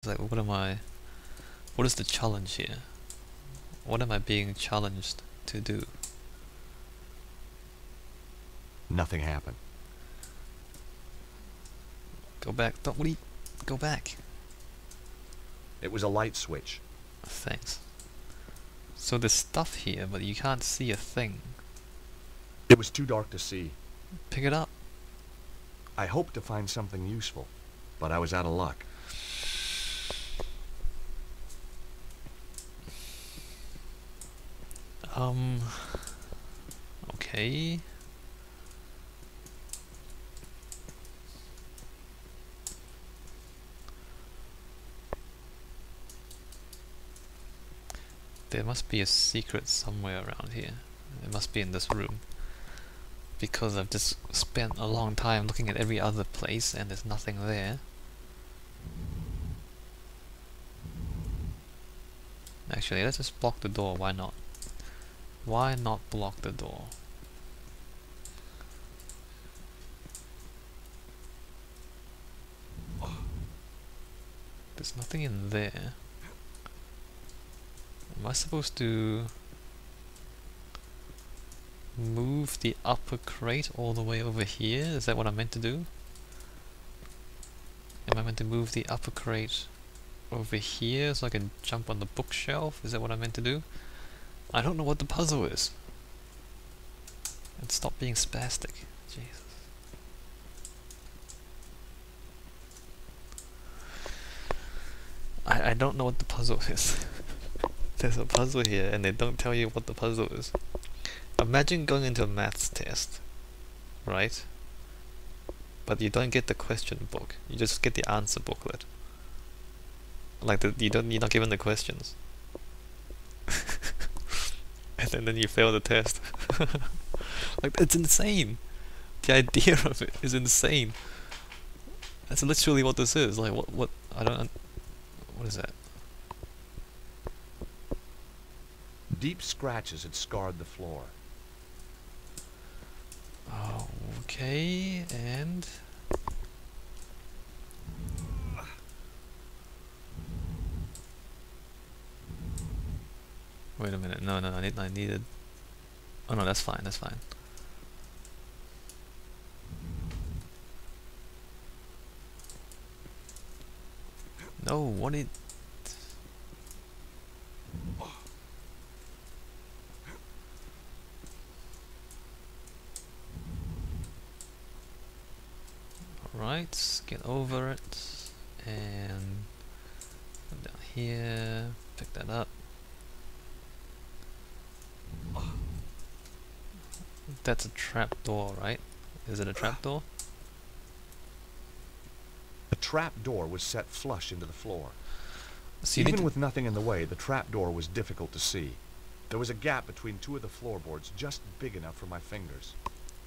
Like, what is the challenge here? What am I being challenged to do? Nothing happened. Go back. Don't, what do you, go back. It was a light switch. Thanks. So there's stuff here, but you can't see a thing. It was too dark to see. Pick it up. I hoped to find something useful, but I was out of luck. Okay. There must be a secret somewhere around here. It must be in this room. Because I've just spent a long time looking at every other place and there's nothing there. Actually, let's just block the door, why not? Why not block the door? There's nothing in there. Am I supposed to move the upper crate all the way over here? Is that what I'm meant to do? Am I meant to move the upper crate over here so I can jump on the bookshelf? Is that what I'm meant to do? I don't know what the puzzle is. And stop being spastic. Jesus. I don't know what the puzzle is. There's a puzzle here and they don't tell you what the puzzle is. Imagine going into a maths test, right? But you don't get the question book, you just get the answer booklet. Like, you're not given the questions. And then you fail the test. Like, it's insane! The idea of it is insane! That's literally what this is. Like, what, I don't, what is that? Deep scratches had scarred the floor. Okay, and... Wait a minute, no, I needed... Oh no, that's fine, that's fine. No, what it... Right, get over it, and come down here, pick that up. That's a trap door, right? Is it a trap door? The trap door was set flush into the floor. So you Even with nothing in the way, the trap door was difficult to see. There was a gap between two of the floorboards just big enough for my fingers.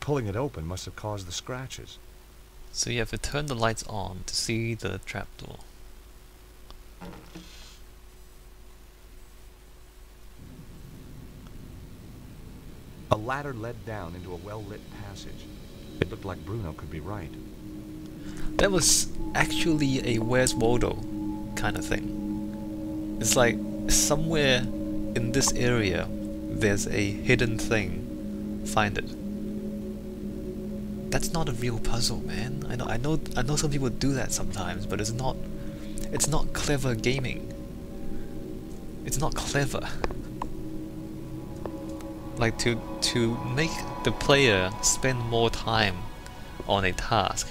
Pulling it open must have caused the scratches. So you have to turn the lights on to see the trapdoor. A ladder led down into a well-lit passage. It looked like Bruno could be right. That was actually a Where's Waldo kind of thing. It's like somewhere in this area there's a hidden thing. Find it. That's not a real puzzle, man. I know some people do that sometimes, but it's not clever gaming. It's not clever. Like to make the player spend more time on a task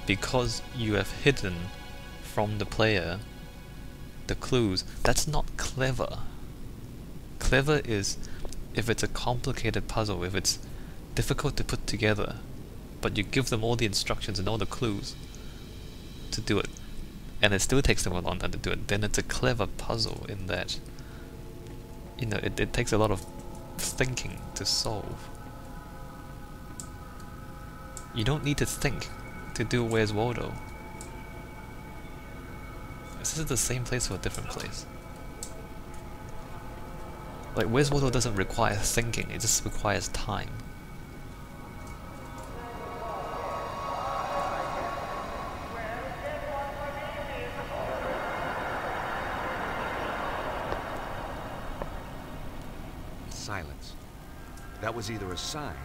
because you have hidden from the player the clues, that's not clever. Clever is if it's a complicated puzzle, if it's difficult to put together, but you give them all the instructions and all the clues to do it, and it still takes them a long time to do it, then it's a clever puzzle in that, you know, it takes a lot of thinking to solve. You don't need to think to do Where's Waldo. Is this the same place or a different place? Like, Where's Waldo doesn't require thinking, it just requires time. silence. That was either a sign,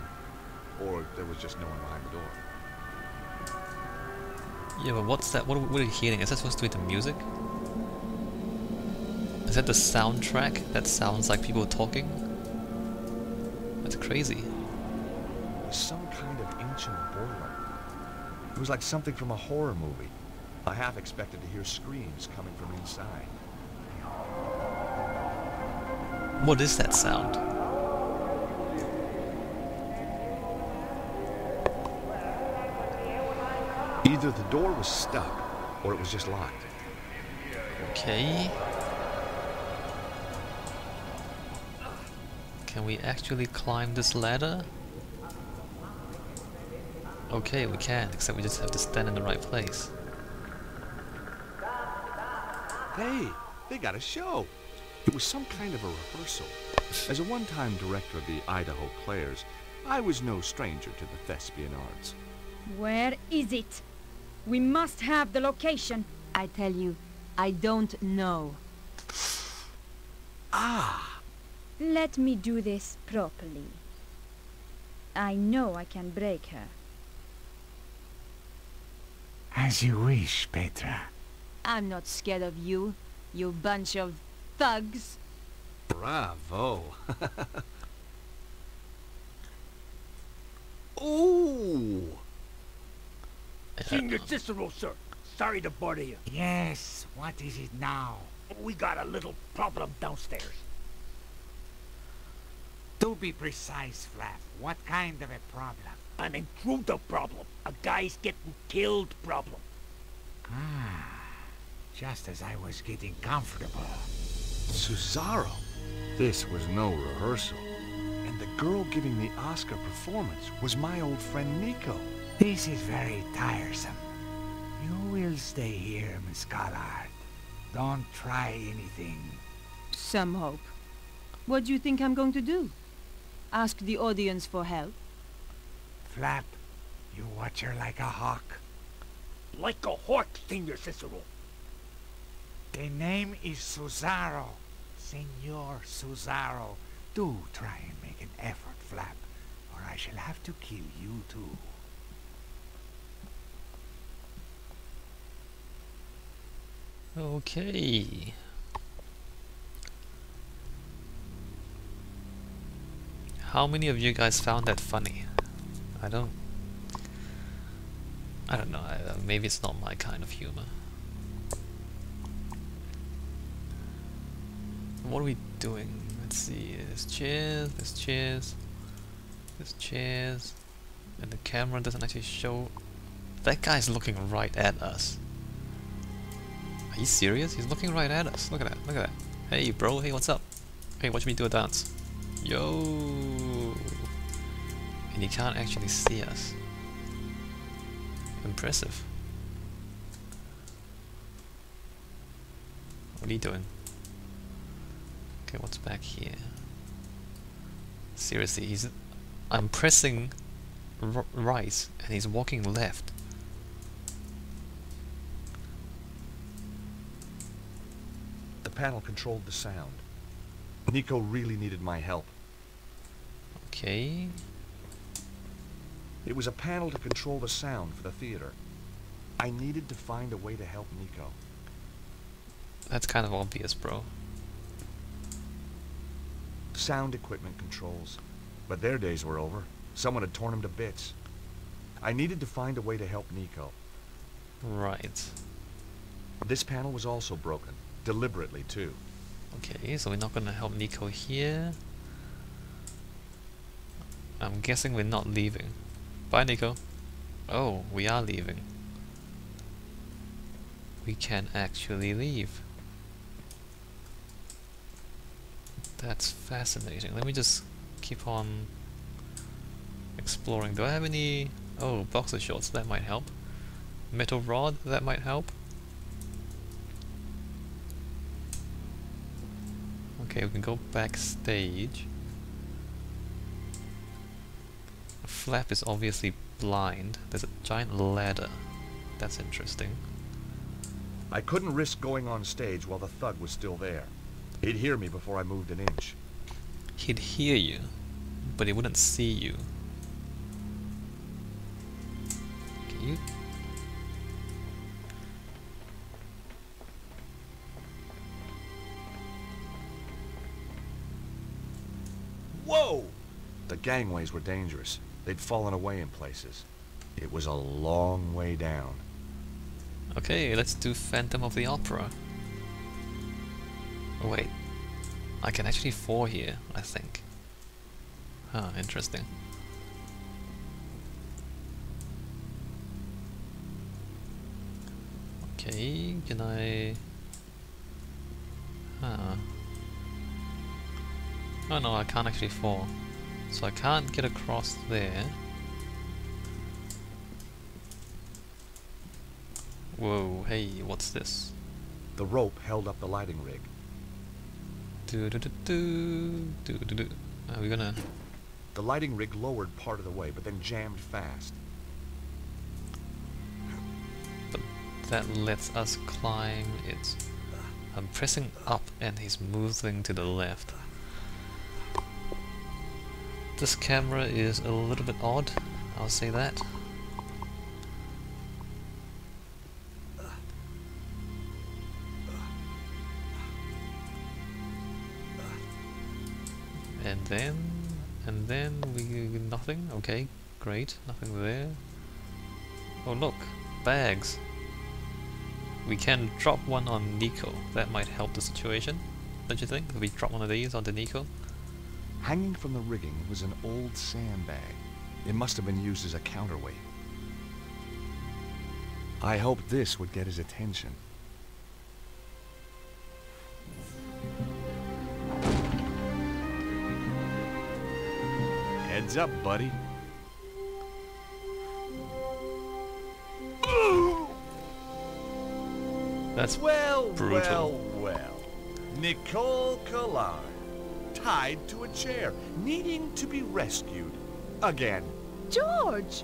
or there was just no one behind the door. Yeah, but what's that? What are you hearing? Is that supposed to be the music? Is that the soundtrack that sounds like people talking? That's crazy. It was some kind of ancient boiler. It was like something from a horror movie. I half expected to hear screams coming from inside. What is that sound? Either the door was stuck, or it was just locked. Okay. Can we actually climb this ladder? Okay, we can, except we just have to stand in the right place. Hey, they got a show. It was some kind of a rehearsal. As a one-time director of the Idaho Players, I was no stranger to the thespian arts. Where is it? We must have the location. I tell you, I don't know. Ah! Let me do this properly. I know I can break her. As you wish, Petra. I'm not scared of you, you bunch of thugs. Bravo! Ooh! Senior Cicero, sir. Sorry to bother you. Yes, what is it now? We got a little problem downstairs. To be precise, Flap, what kind of a problem? An intruder problem. A guy's getting killed problem. Ah, just as I was getting comfortable. Cesaro! This was no rehearsal. And the girl giving the Oscar performance was my old friend Nico. This is very tiresome. You will stay here, Miss Collard. Don't try anything. Some hope. What do you think I'm going to do? Ask the audience for help? Flap, you watch her like a hawk. Like a hawk, Senior Cicero. The name is Cesaro. Senor Cesaro. Do try and make an effort, Flap, or I shall have to kill you too. Okay. How many of you guys found that funny? I don't know. Maybe it's not my kind of humor. What are we doing? Let's see. There's chairs. There's chairs. There's chairs. And the camera doesn't actually show. That guy's looking right at us. Are you serious? He's looking right at us. Look at that. Look at that. Hey, bro. Hey, what's up? Hey, watch me do a dance. Yo. And he can't actually see us. Impressive. What are you doing? Okay, what's back here? Seriously, I'm pressing right and he's walking left. The panel controlled the sound. Nico really needed my help. Okay. It was a panel to control the sound for the theater. I needed to find a way to help Nico. That's kind of obvious, bro. Sound equipment controls. But their days were over. Someone had torn them to bits. I needed to find a way to help Nico. Right. This panel was also broken. Deliberately, too. Okay, so we're not gonna help Nico here. I'm guessing we're not leaving. Bye, Nico. Oh, we are leaving. We can actually leave. That's fascinating. Let me just keep on exploring. Do I have any... Oh, boxer shorts, that might help. Metal rod, that might help. Okay, we can go backstage. Flap is obviously blind. There's a giant ladder. That's interesting. I couldn't risk going on stage while the thug was still there. He'd hear me before I moved an inch. he'd hear you, but he wouldn't see you. Can you? Whoa! The gangways were dangerous. They'd fallen away in places. It was a long way down. Okay, let's do Phantom of the Opera. Oh wait, I can actually fall here, I think. Huh, interesting. Okay, can I... Huh. Oh no, I can't actually fall. So I can't get across there. Whoa, hey, what's this? The rope held up the lighting rig. Do do do do do do do. Are we gonna... The lighting rig lowered part of the way, but then jammed fast. But that lets us climb it. I'm pressing up and he's moving to the left. This camera is a little bit odd, I'll say that. And then we nothing. Okay, great, nothing there. Oh look, bags. We can drop one on Nico. That might help the situation, don't you think? If we drop one of these onto Nico. Hanging from the rigging was an old sandbag. It must have been used as a counterweight. I hoped this would get his attention. Heads up, buddy. That's Well, brutal. well. Nicole Collard, tied to a chair, needing to be rescued. Again. George!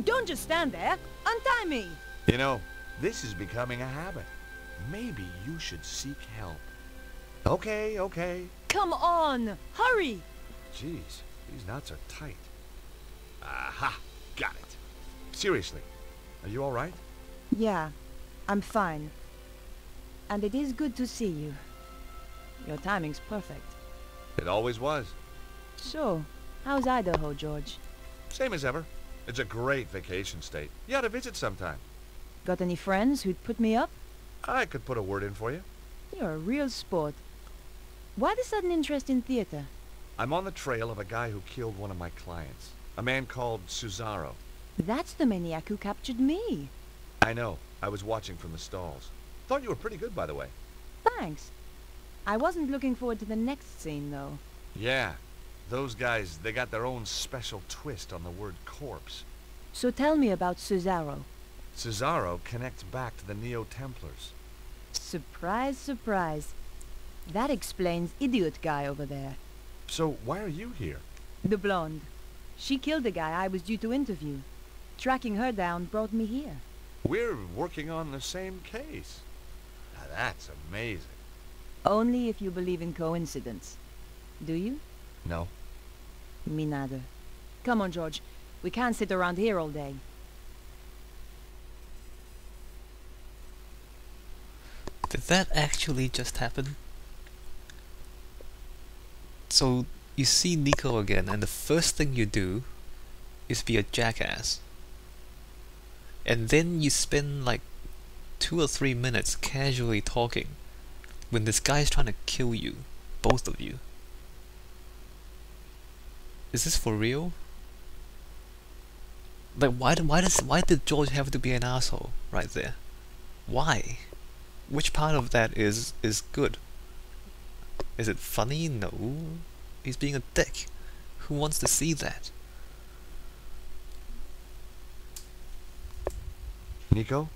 Don't just stand there. Untie me. You know, this is becoming a habit. Maybe you should seek help. Okay, okay. Come on. Hurry. Jeez, these knots are tight. Aha! Got it. Seriously, are you all right? Yeah, I'm fine. And it is good to see you. Your timing's perfect. It always was. So, how's Idaho, George? Same as ever. It's a great vacation state. You ought to visit sometime. Got any friends who'd put me up? I could put a word in for you. You're a real sport. Why the sudden interest in theater? I'm on the trail of a guy who killed one of my clients. A man called Cesaro. That's the maniac who captured me. I know. I was watching from the stalls. Thought you were pretty good, by the way. Thanks. I wasn't looking forward to the next scene, though. Yeah. Those guys, they got their own special twist on the word corpse. So tell me about Cesaro. Cesaro connects back to the Neo-Templars. Surprise, surprise. That explains Idiot Guy over there. So why are you here? The blonde. She killed the guy I was due to interview. Tracking her down brought me here. We're working on the same case. Now that's amazing. Only if you believe in coincidence. Do you? No. Me neither. Come on, George. We can't sit around here all day. Did that actually just happen? So you see Nico again, and the first thing you do is be a jackass. And then you spend like 2 or 3 minutes casually talking when this guy is trying to kill you, both of you. Is this for real? Like why did George have to be an asshole right there? Why? Which part of that is good? Is it funny? No. He's being a dick. Who wants to see that? Nico,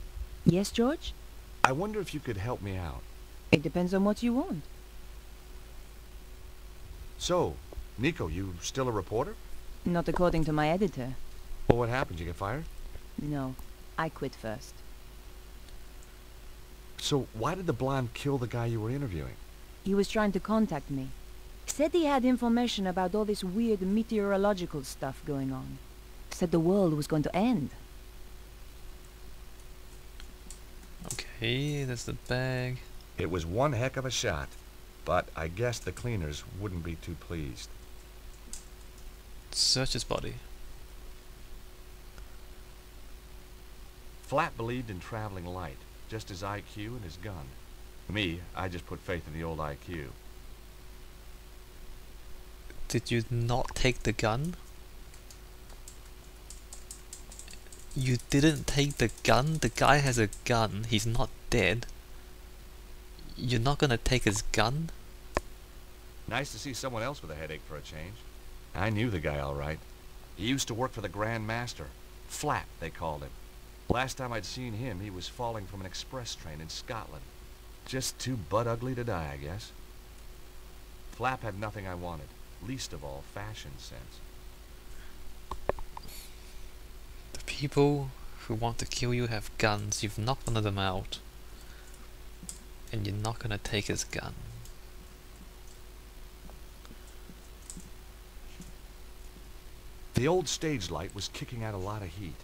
Yes, George? I wonder if you could help me out. It depends on what you want. So, Nico, you still a reporter? Not according to my editor. Well, what happened? You get fired? No, I quit first. So, why did the blonde kill the guy you were interviewing? He was trying to contact me. Said he had information about all this weird meteorological stuff going on. Said the world was going to end. Okay, there's the bag. It was one heck of a shot, but I guess the cleaners wouldn't be too pleased. Search his body. Flap believed in traveling light, just his IQ and his gun. Me, I just put faith in the old IQ. Did you not take the gun? You didn't take the gun? The guy has a gun. He's not dead. You're not gonna take his gun? Nice to see someone else with a headache for a change. I knew the guy all right. He used to work for the Grand Master. Flap, they called him. Last time I'd seen him, he was falling from an express train in Scotland. Just too butt-ugly to die, I guess. Flap had nothing I wanted, least of all fashion sense. The people who want to kill you have guns. You've knocked one of them out. And you're not gonna take his gun. The old stage light was kicking out a lot of heat.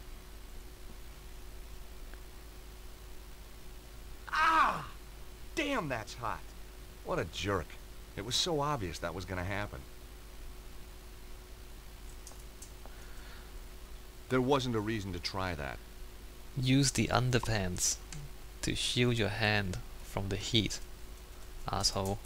Ah! Damn, that's hot. What a jerk. It was so obvious that was gonna happen. There wasn't a reason to try that. Use the underpants to shield your hand from the heat, asshole.